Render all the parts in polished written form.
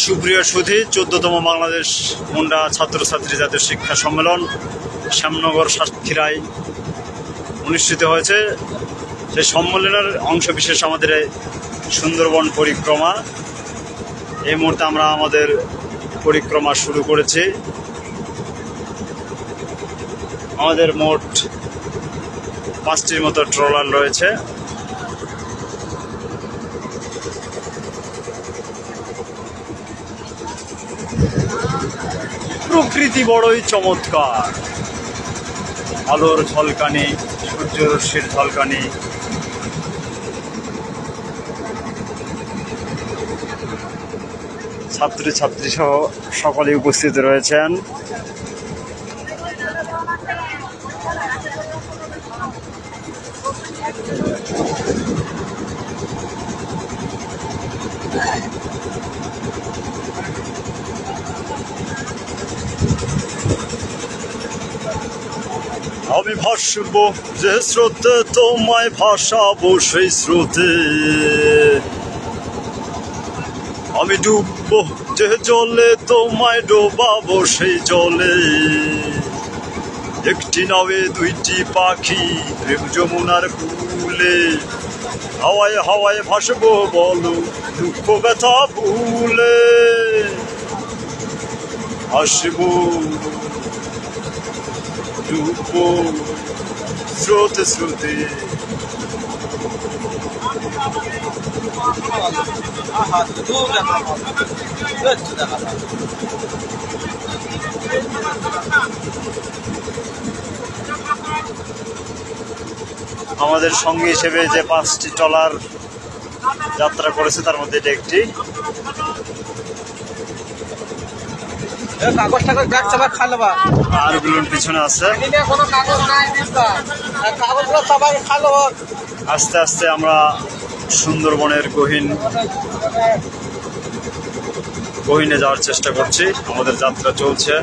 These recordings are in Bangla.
সুপ্রিয় সুধী, 14তম বাংলাদেশ মুন্ডা ছাত্রছাত্রী জাতীয় শিক্ষা সম্মেলন শ্যামনগর সাতক্ষীরায় অনুষ্ঠিত হয়েছে। সেই সম্মেলনের অংশ বিশেষ আমাদের সুন্দরবন পরিক্রমা। এই মুহূর্তে আমরা আমাদের পরিক্রমা শুরু করেছি। আমাদের মোট 5টির মতো ট্রলার রয়েছে। প্রকৃতি বড়ই চমৎকার, আলোর ঝলকানি, সূর্যরশ্মির ঝলকানি। ছাত্রছাত্রী সহ সকলে উপস্থিত রয়েছেন। আমি ভাসব যে স্রোতে, তোমায় ভাসাবো সেই স্রোতে। আমি ডুববো যে জলে, তোমায় ডোবাবো সেই জলে। একটি নাওয়ে দুইটি পাখি, প্রেম যমুনার কূলে। হাওয়ায় হাওয়ায় ভাসবো বলো, দুঃখ ব্যথা ভুলে। আসবো ডুববো স্রোতে স্রোতে। আমাদের সঙ্গী হিসেবে যে 5টি ট্রলার যাত্রা করেছে তার মধ্যে এটা একটি। আর গুলোর পিছনে আছে। আস্তে আস্তে আমরা সুন্দরবনের গহীনে যাওয়ার চেষ্টা করছি। আমাদের যাত্রা চলছে।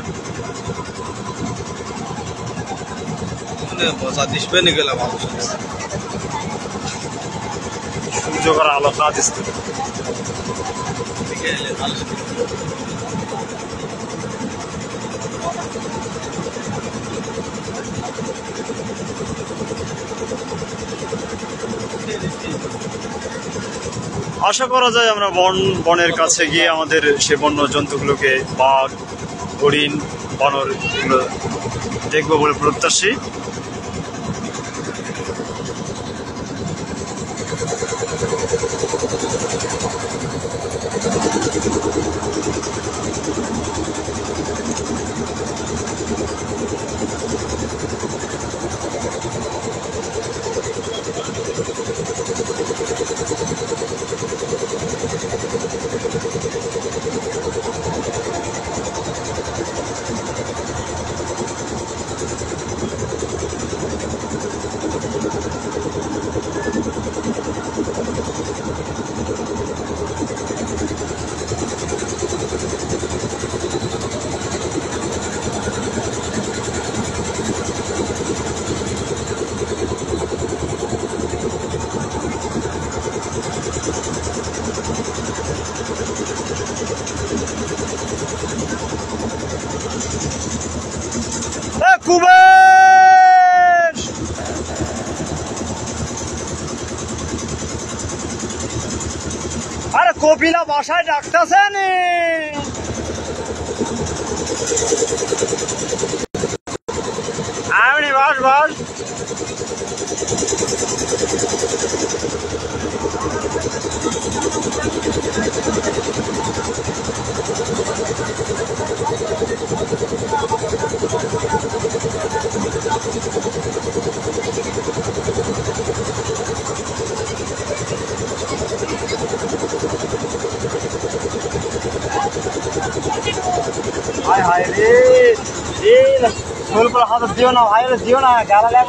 সূর্যকর আলো কাজ। আশা করা যায় আমরা বনের কাছে গিয়ে আমাদের সে বন্য জন্তুগুলোকে, বাঘ, হরিণ, বানর এগুলো দেখবো বলে প্রত্যাশী। কুবের আরে কপিলা বাসায় ডাকতেছেন। আমি বাস বাস हाय हाय रे ये स्कूल पर हाथ दियो ना भाई रे दियो ना गाला ले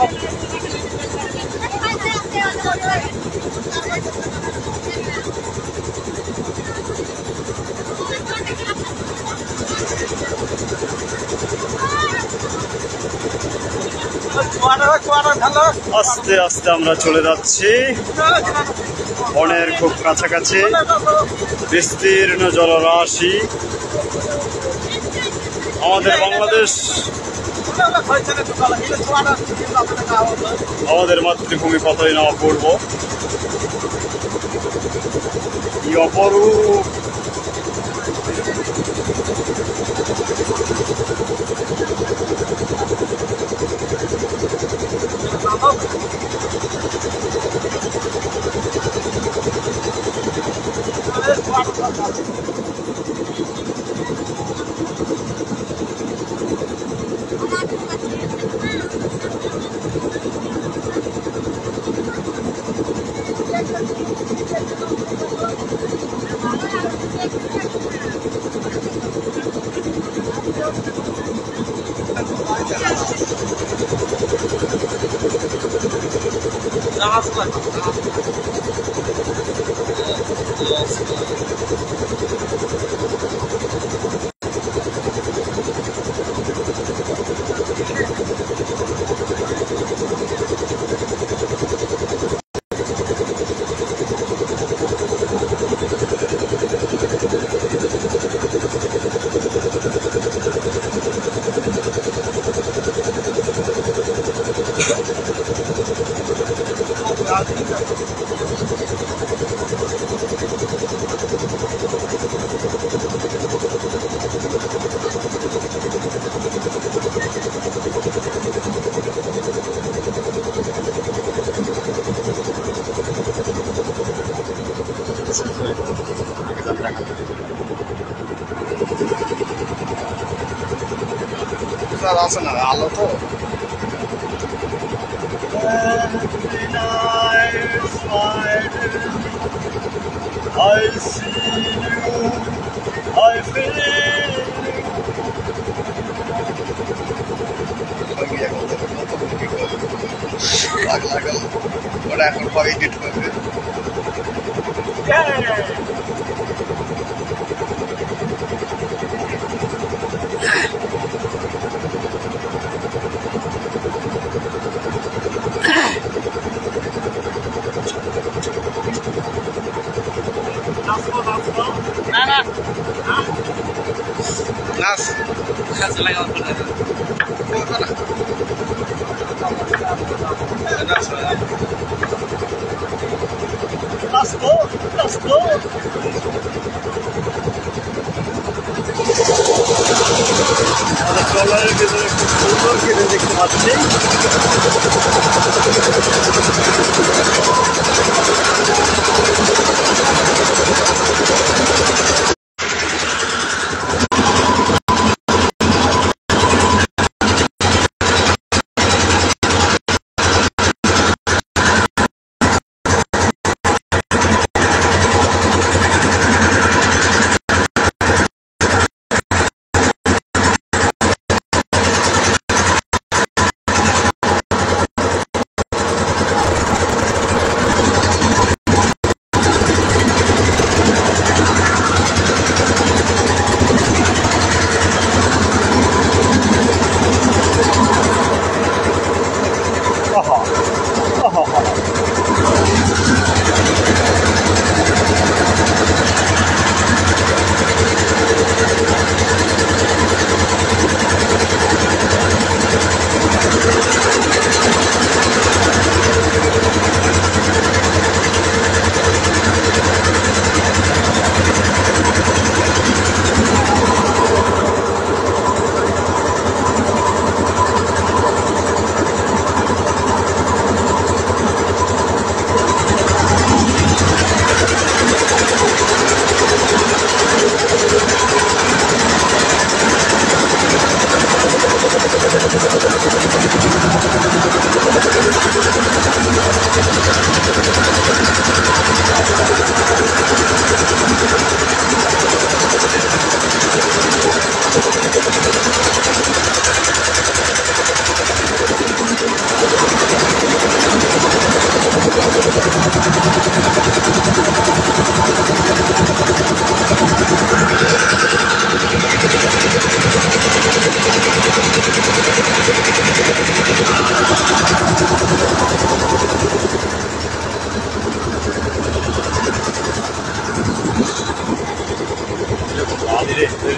আস্তে আস্তে আমরা চলে যাচ্ছি। বনের খুব কাছাকাছি বিস্তীর্ণ জলরাশি। আমাদের বাংলাদেশ আমাদের মাতৃভূমি কতই না অপূর্ব, কি অপরূপ। আছে না আলো তো I see you, I feel ওটা এখন পরে এডিট করবে। নাচ Let's go. আমাদের ট্রলারের ভেতরে খুব সুন্দর কেটে দেখতে পাচ্ছি।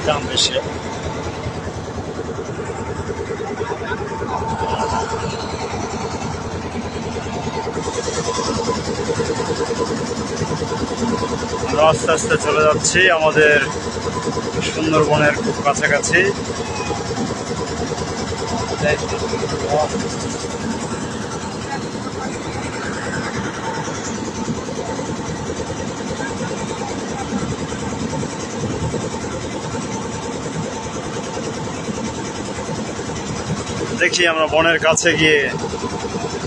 দাম বেশি। আমরা আস্তে আস্তে চলে যাচ্ছি আমাদের সুন্দরবনের খুব কাছাকাছি। দেখি আমরা বনের কাছে গিয়ে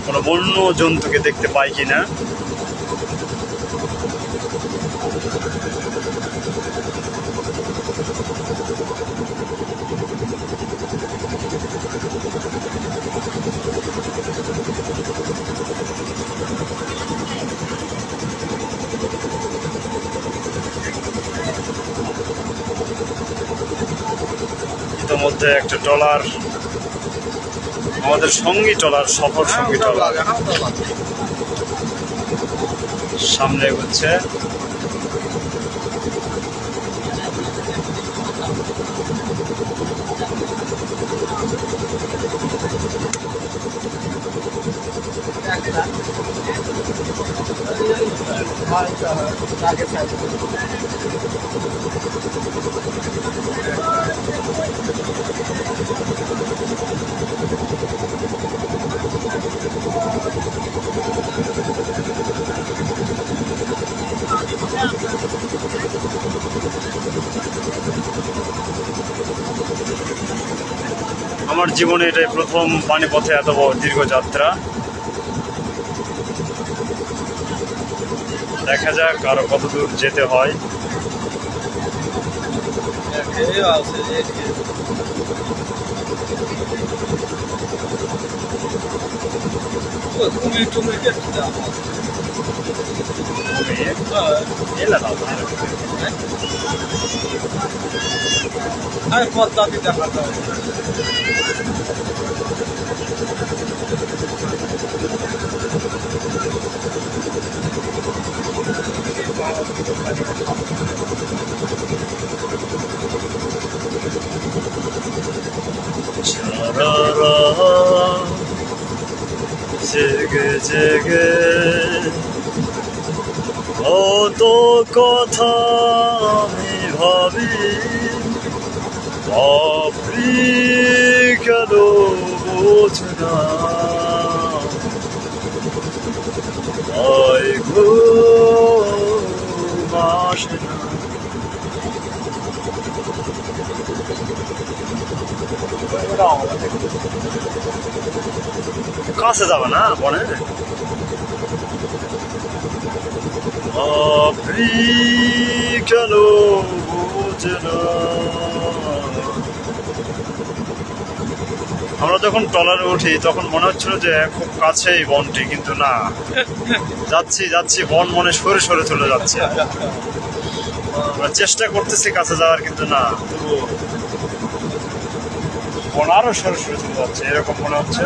কোনো বন্য জন্তুকে দেখতে পাই কিনা। ইতিমধ্যে একটা ট্রলার, আমাদের সঙ্গী ট্রলার, সফর সঙ্গী ট্রলার সামনে এগোচ্ছে। আমার জীবনে এটাই প্রথম পানিপথে এত দীর্ঘ যাত্রা। দেখা যাক আরো কত দূর যেতে হয়। পদ্মাবতী দেখা যায়। জেগে জেগে কত কথা আমি ভাবি, ভাবি কেন বোঝ না, ঘুম আসে না। কাছে যাবে না বনে, কেন বোঝে না। আমরা যখন ট্রলারে উঠি তখন মনে হচ্ছিল যে খুব কাছেই বনটি, কিন্তু না, যাচ্ছি যাচ্ছি বন মনে সরে সরে চলে যাচ্ছে। আমরা চেষ্টা করতেছি কাছে যাওয়ার, কিন্তু না, বন আরো সরে সরে চলে যাচ্ছে, এরকম মনে হচ্ছে।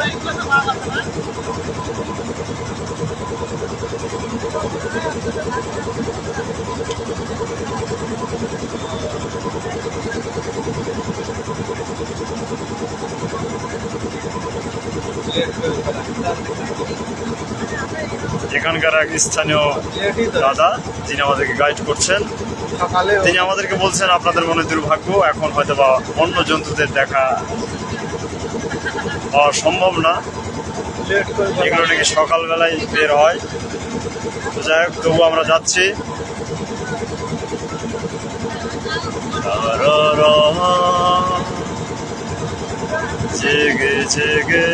এখানকার এক স্থানীয় দাদা, যিনি আমাদেরকে গাইড করছেন, তিনি আমাদেরকে বলছেন আপনাদের মনে দুর্ভাগ্য, এখন হয়তো বা অন্য জন্তুদের দেখা পাওয়া সম্ভব না, এগুলো নাকি সকালবেলায় বের হয়। তো যাই হোক, তবু আমরা যাচ্ছি। জেগে জেগে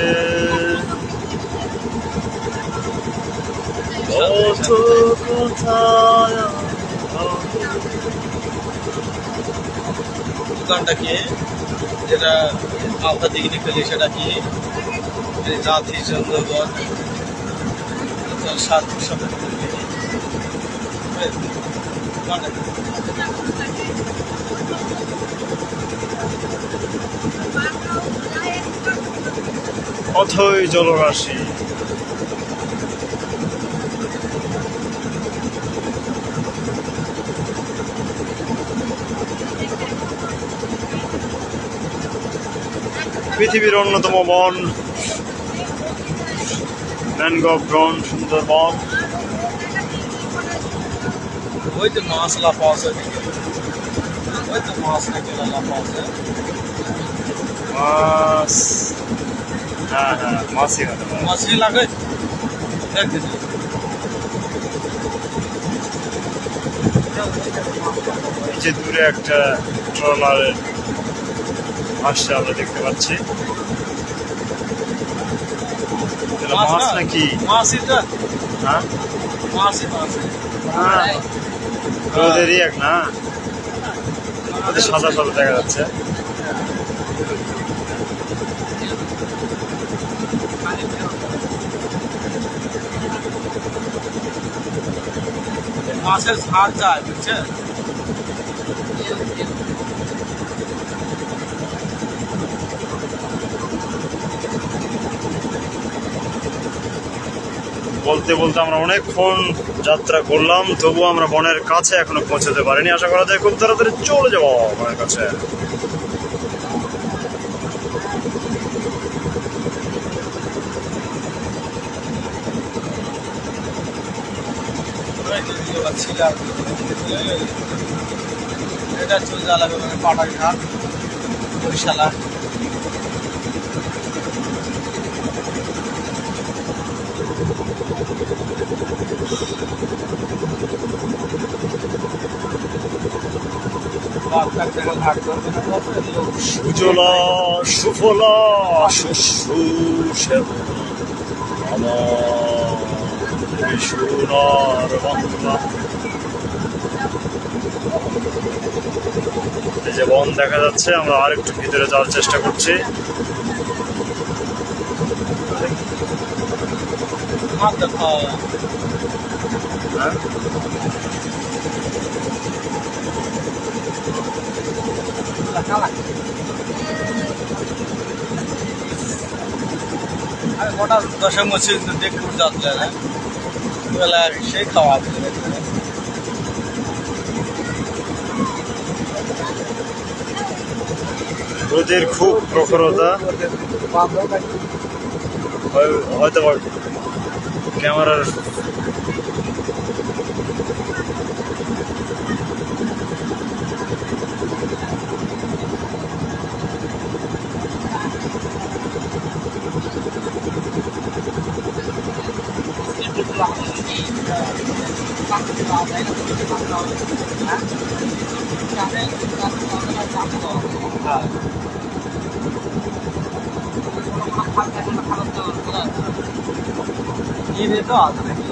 কত কথা। দোকানটা কি, যেটা মালদা দিকে নিকলি, সেটা কি জাতি সুন্দরবন সাত অথই জলরাশি। পৃথিবীর অন্যতম বন, ম্যানগ্রোভ বন, সুন্দর বন। ওই তো মাছ লাফা আছে, ওই তো মাছ নাকি লাফা আছে। মাছ, হ্যাঁ হ্যাঁ, মাছই হতে পারে। মাছই লাগে একদিন। এই যে দূরে একটা ট্রলারের আসছে আমরা দেখতে পাচ্ছি। এটা মাছ নাকি? মাছই তো, হ্যাঁ মাছই মাছ। হ্যাঁ, রোদেরই এক না, ওদের সাদা সাদা দেখা যাচ্ছে। মাছের ঝাড় যায় বুঝছেন। বলতে বলতে আমরা অনেকক্ষণ যাত্রা করলাম, তবুও আমরা বনের কাছে এখনো পৌঁছতে পারিনি। আশা করা যায় খুব তাড়াতাড়ি চলে যাবো বনের কাছে। এটা চলে যাওয়া লাগবে মানে পাটাই ঘাট, বরিশালা। সুজলা সুফলা শস্য শ্যামলা আমার সোনার বাংলা। এই যে বন দেখা যাচ্ছে, আমরা আরেকটু ভিতরে যাওয়ার চেষ্টা করছি। হ্যাঁ, মোটা দশে মসজিদ দেখতে যাচ্ছে না, বেলা সেই খাওয়া। রোদের খুব প্রখরতা, হয়তো ক্যামেরার তো আছে নাকি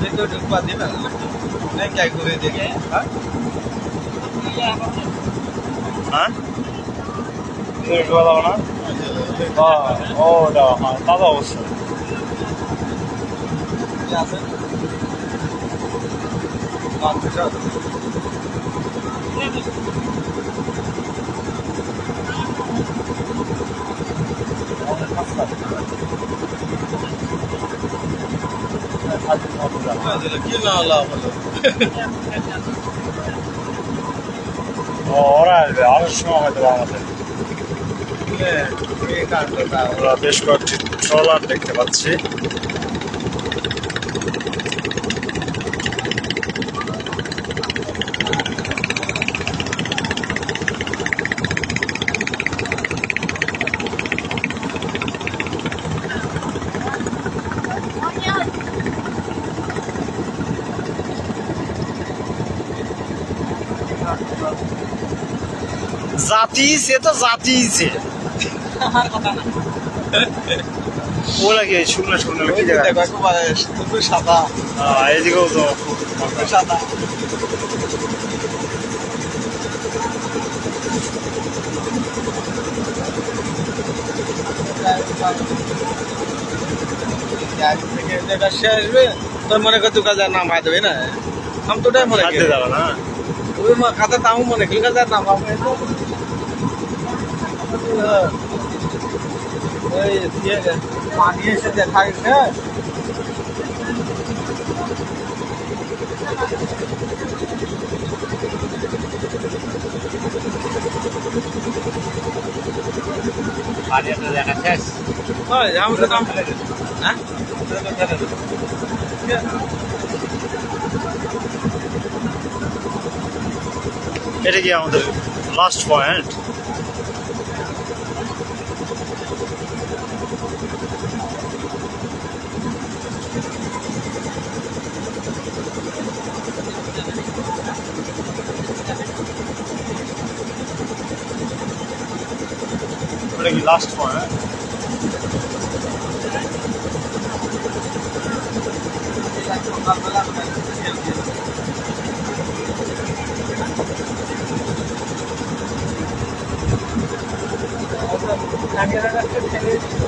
দেখতে ঢুকবা দিবেন নাকি যাই করে দেখে। হ্যাঁ না, ওটা হ্যাঁ দাদা অবশ্যই আছে কি না হলো ওরা আসবে আরো সময় হয়তো আমাদের। আমরা বেশ কয়েকটি ট্রলার দেখতে পাচ্ছি। জাতি সে তো জাতি সে ওরা কি শুকনো শুকনো কি জায়গা সাদা এদিকেও তো সাদা থেকে যেটা সে আসবে তোর মনে কর দোকানদার নাম হাই দেবে না, আমি তো ওটাই মনে করি যাবে না ওই খাতার নামও মনে করি কাজার নাম পানি এসে দেখা গেছে দেখা শেষ আমি তো কাম হ্যাঁ এটা কি আমাদের লাস্ট পয়েন্ট? এটা কি লাস্ট পয়েন্ট?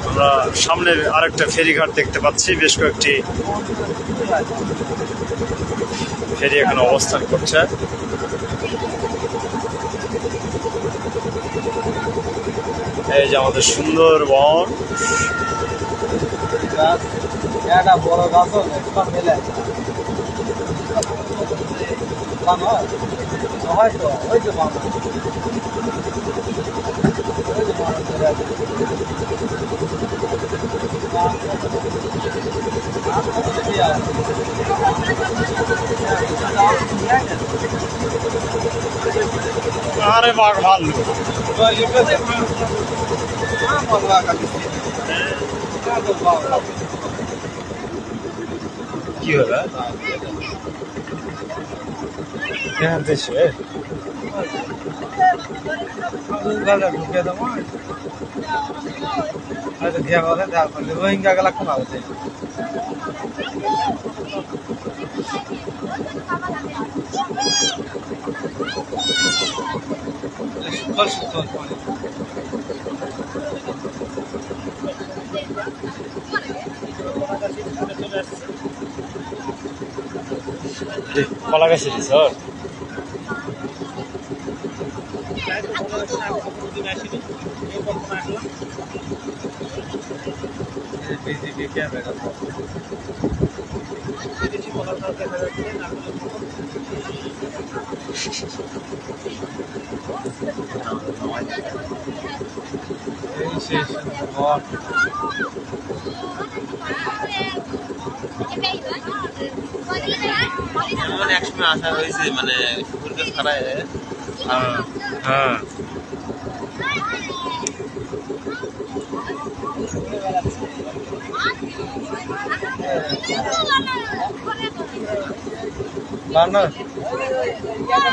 আমরা সামনে আরেকটা ফেরিঘাট দেখতে পাচ্ছি, বেশ কয়েকটি ফেরি এখানে অবস্থান করছে। এই যে আমাদের সুন্দরবন। একটা বড় গাছ মেলে হয়তো হয়তো আরে বাঘ ভাল্লুক কি হলো এখান থেকে ঢুকে দেবো হয়তো ঘিয়া বলে রোহিঙ্গা গেলা কোন হবে কলা গাছ স্যার একসময় আসা হয়েছে মানে খারায় হ্যাঁ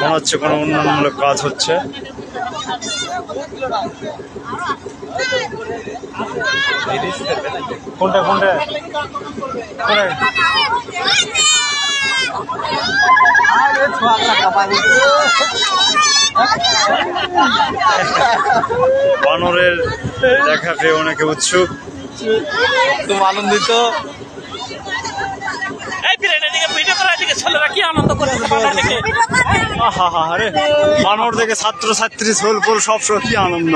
মনে হচ্ছে কোনো উন্নয়নমূলক কাজ হচ্ছে। কোনটা কোনটা বানরের দেখা পেয়ে অনেকে উৎসুক, খুব আনন্দিত। বানর দেখে ছাত্র ছাত্রী সোলপুর সবসময় কি আনন্দ।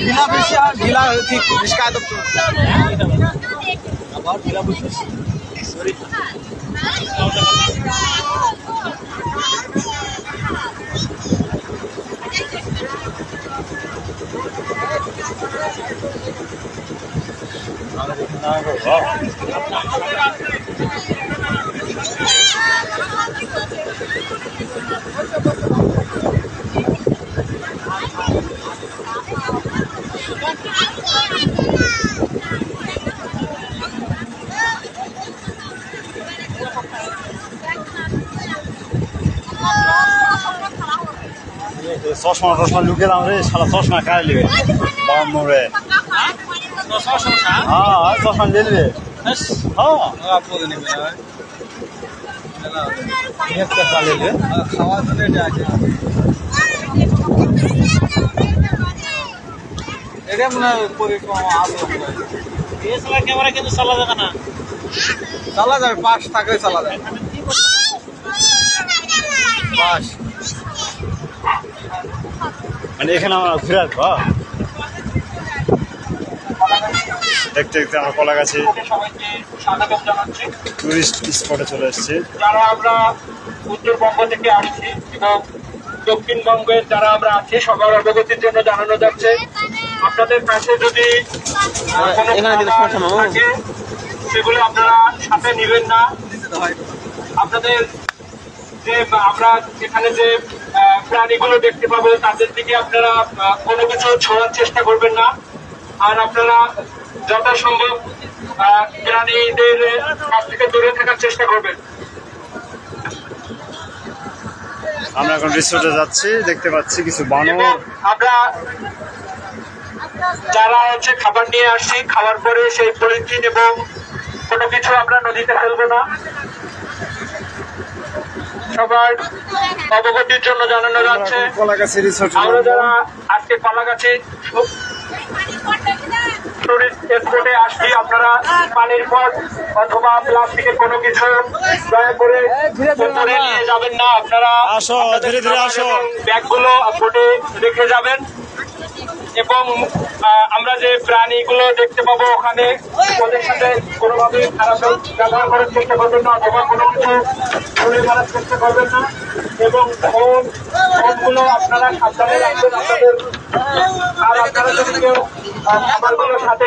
ঢিলা বেশি আর ঢিলা ঠিক রিস্কায় তো আবার ঢিলা বুঝছিস সরি চশমা টশমা লুকেলাম রে, শালা চশমা কারে লিবে বানরে। হ্যাঁ চশমা দিয়ে লিবে। খাওয়ার জন্য এটা আছে, এটা মনে হয় ক্যামেরা কিন্তু চালা যাবে না, চালা যাবে পাশ থাকলে চালা যাবে পাশ। মানে এখানে আমরা ঘুরে আসবো। দেখতে দেখতে আমরা কলাগাছি স্বাগতম জানাচ্ছি। টুরিস্ট স্পটে চলে এসেছি। যারা আমরা উত্তরবঙ্গ থেকে আসছি এবং দক্ষিণবঙ্গের যারা আমরা আছি সবার অবগতির জন্য জানানো যাচ্ছে, আপনাদের কাছে যদি কোনো খাবার থাকে সেগুলো আপনারা সাথে নেবেন না। আপনাদের যে আমরা এখানে যে প্রাণীগুলো দেখতে পাবো তাদের দিকে আপনারা কোনো কিছু ছোঁয়ার চেষ্টা করবেন না। আর আপনারা যথাসম্ভব প্রাণীদের কাছ থেকে দূরে থাকার চেষ্টা করবেন। আমরা এখন রিসোর্টে যাচ্ছি, দেখতে পাচ্ছি কিছু বানর। এবং আমরা যারা হচ্ছে খাবার নিয়ে আসছি, খাওয়ার পরে সেই পলিথিন এবং কোনো কিছু আমরা নদীতে ফেলবো না। সবার অবগতির জন্য জানানো যাচ্ছে, কলাগাছি রিসোর্টে আমরা যারা আজকে কলাগাছি টুরিস্ট স্পটে আসছি, আপনারা পানির পট অথবা প্লাস্টিকের কোনো কিছু দয়া করে উপরে নিয়ে যাবেন না। আপনারা আসো, ধীরে ধীরে আসো। ব্যাগগুলো বোটে রেখে যাবেন। এবং আমরা যে প্রাণীগুলো দেখতে পাবো ওখানে ওদের সাথে কোনোভাবে খারাপ ব্যবহার করার চেষ্টা করবেন না অথবা কোনো কিছু ছুঁড়ে মারার চেষ্টা করবেন না। এবং ফোনগুলো আপনারা সাবধানে রাখবেন আপনাদের। আর আপনারা যদি কেউ খাবারগুলো সাথে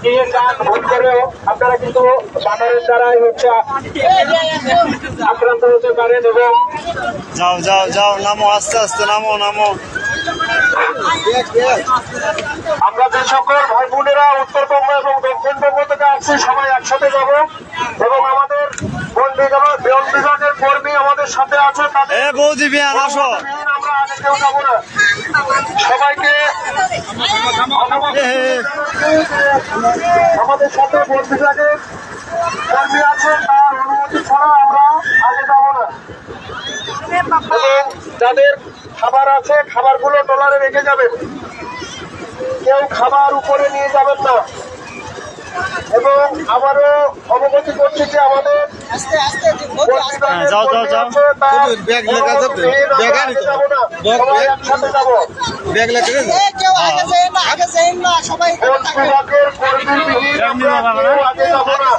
নিয়ে যান, ভুল করেও আপনারা কিন্তু বানরের দ্বারাই হচ্ছে আক্রান্ত হতে পারেন। এবং যাও যাও যাও, নামো, আস্তে আস্তে নামো নামো। আমরা যে সকল ভাই বোনেরা উত্তরবঙ্গ এবং দক্ষিণবঙ্গ থেকে আসছি সবাই একসাথে যাব। এবং আমাদের বন বিভাগের কর্মী আমাদের সাথে আছে, এ বৌদি বিয়ান আসো। আমরা আগে কেউ যাবো না। সবাইকে আমাদের সাথে বন বিভাগের কর্মী আছে, তার অনুমতি ছাড়া আমরা আগে যাবো না। এবং যাদের খাবার আছে খাবারগুলো ট্রলারে রেখে যাবেন, কেউ খাবার উপরে নিয়ে যাবেন না। এবং আবারও অবগতি করছি যে আমাদের যাও যাও যাও। ব্যাগ লেখা যাবে, ব্যাগ আনি তো। সবাই একসাথে যাবো। ব্যাগ লেখা যাবে। বন বিভাগের কর্মীবিহীন আমরা কেউ আগে যাবো না।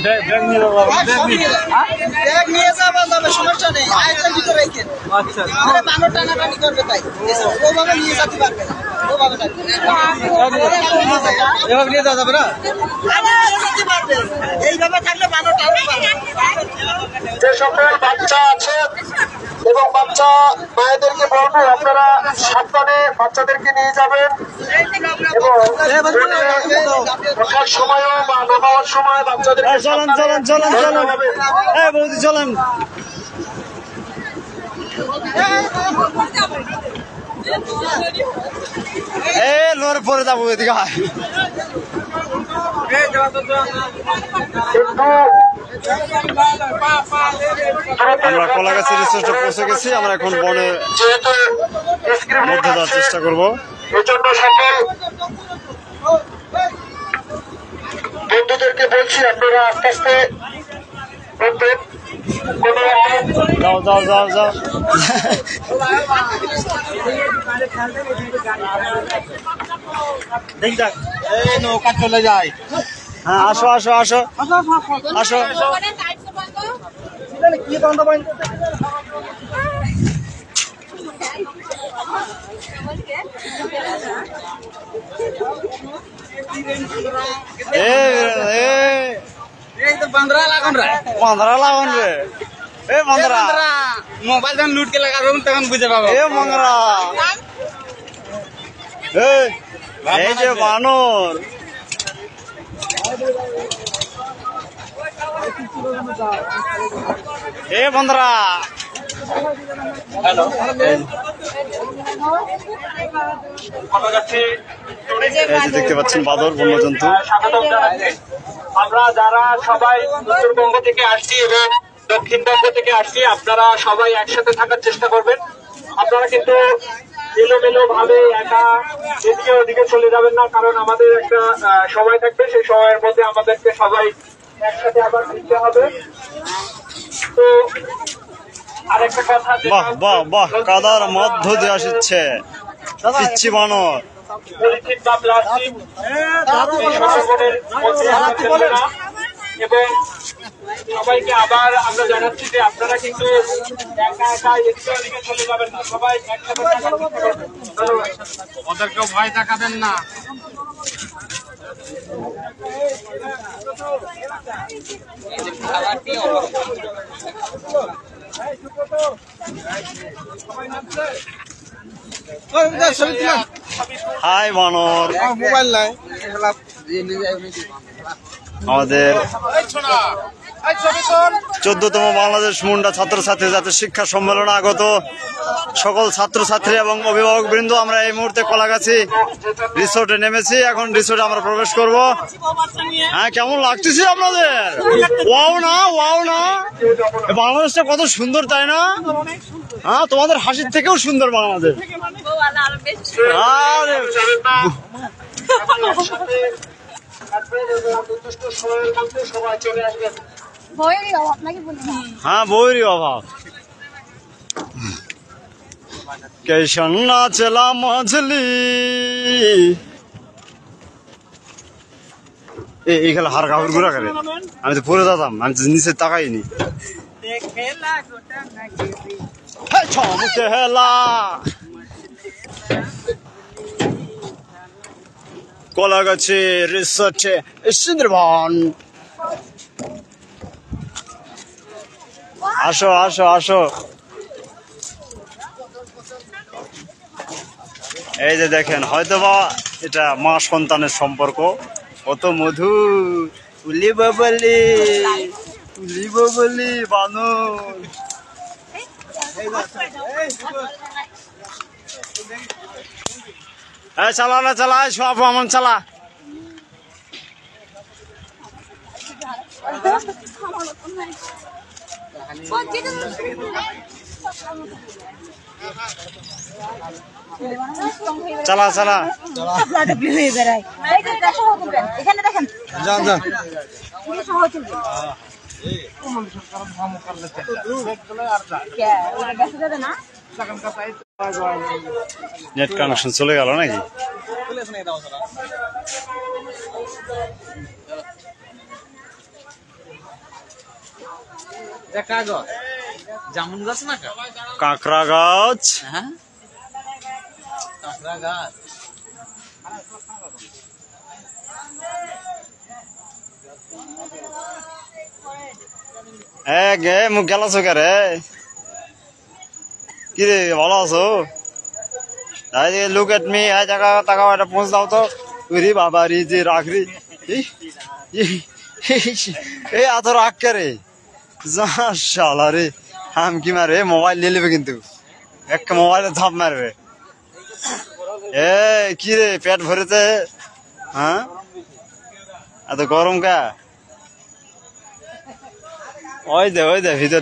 ব্যাগ নিয়ে যাবো। ব্যাগ নিয়ে যাওয়া যাবে, সমস্যা নেই। আয়তার ভিতরে রেখেন। আচ্ছা, বানর টানাটানি করবে তাই ওভাবে নিয়ে যেতে পারবে না। ওভাবে এভাবে নিয়ে যাওয়া যাবে না। যেতে পারবে, এইভাবে থাকলে বানর টানতে পারবে। যে সকল বাচ্চা আছে এবং বাচ্চা মায়েদেরকে বলবো আপনারা সাবধানে বাচ্চাদেরকে নিয়ে যাবেন। এবং ওঠার সময়ও বা নামার সময় বাচ্চাদেরকে চলেন চলেন চলেন চলেন, এ বৌদি চলেন। এ লোর পরে যাবো, এদিকে আয়। আমরা কলাগাছি রিসোর্টে পৌঁছে গেছি। আমরা এখন বনে যেহেতু মধ্যে যাওয়ার চেষ্টা করবো। এর জন্য সকল বন্ধুদেরকে বলছি আপনারা আস্তে আস্তে বলবেন। কোনো যাও যাও যাও যাও। এই নৌকা চলে যায়। হ্যাঁ, আসো আসো আসো আসো। এই তো বান্দরা লাগান রে, বান্দরা লাগান রে। এ বান্দরা, মোবাইল যখন লুটকে লাগাবেন তখন বুঝে পাবো। এ বান্দরা, এই যে বানর। এ বান্দরা, হ্যালো কলাগাছি এই যে দেখতে পাচ্ছেন বাদর, বন্যজন্তু। স্বাগতম জানাচ্ছি। আমরা যারা সবাই উত্তরবঙ্গ থেকে আসছি এবং দক্ষিণবঙ্গ থেকে আসছি, আপনারা সবাই একসাথে থাকার চেষ্টা করবেন। আপনারা কিন্তু এলোমেলো ভাবে একা এদিকে ওদিকে চলে যাবেন না, কারণ আমাদের একটা সময় থাকবে, সেই সময়ের মধ্যে আমাদেরকে সবাই একসাথে আবার ফিরতে হবে। তো আরেকটা কথা, বাহ বাহ বাহ, কাদার মধ্য দিয়ে আসছে। পিচ্ছি বানর। পলিথিন বা প্লাস্টিক সংরক্ষণের মধ্যে থাকবেন না। এবং সবাইকে আবার আমরা জানাচ্ছি যে আপনারা কিন্তু একা একা এদিকে ওদিকে চলে যাবেন না, সবাই একসাথে থাকার চেষ্টা করবেন। ধন্যবাদ। ওদেরকেও ভয় দেখাবেন না। হাই বানর। মোবাইল নাই আমাদের 14তম বাংলাদেশ মুন্ডা ছাত্রছাত্রী জাতীয় শিক্ষা সম্মেলনে আগত সকল ছাত্রছাত্রী এবং অভিভাবক বৃন্দ, আমরা এই মুহূর্তে কলাগাছি রিসোর্টে নেমেছি। এখন রিসোর্টে আমরা প্রবেশ করব। হ্যাঁ, কেমন লাগতেছে আপনাদের? ওয়াও না, ওয়াও না, বাংলাদেশটা কত সুন্দর, তাই না? হ্যাঁ, তোমাদের হাসির থেকেও সুন্দর বাংলাদেশ। আরে হ্যাঁ, বইয়েরই অভাব। কেশন নাচলা মজলি এই খেলা হার কাপড় ঘুরা করে। আমি তো পরে যেতাম, আমি তো নিচে তাকাইনি। কলাগাছি রিসোর্টে সুন্দরবন। আসো আসো আসো। এই যে দেখেন, হয়তোবা এটা মা সন্তানের সম্পর্ক, কত মধুর। উলি বাবলি, উলি বাবলি বানর। চালা না চালা, সব আমার চালা। চালা চালা। এখানে দেখেন যান যান। নেট কানেকশন চলে গেল নাকি? জামুন গাছ না, কাঁকড়া গাছ। হ্যাঁ কাঁকড়া গাছ। গে মুখ গেল চোখে রে। কি রে, ভালো আছো? লুক এট মি, জায়গা টাকা এটা পৌঁছ দাও তো। রে বাবা রে, যে রাখ রে, এই এত রাখ কে রে? শালা রে, হাম কি মারে, মোবাইল নিয়ে নেবে কিন্তু, একটা মোবাইলে ধাপ মারবে। এ কি রে, পেট ভরেছে? হ্যাঁ, এত গরম কা? ওই দে ভিতর।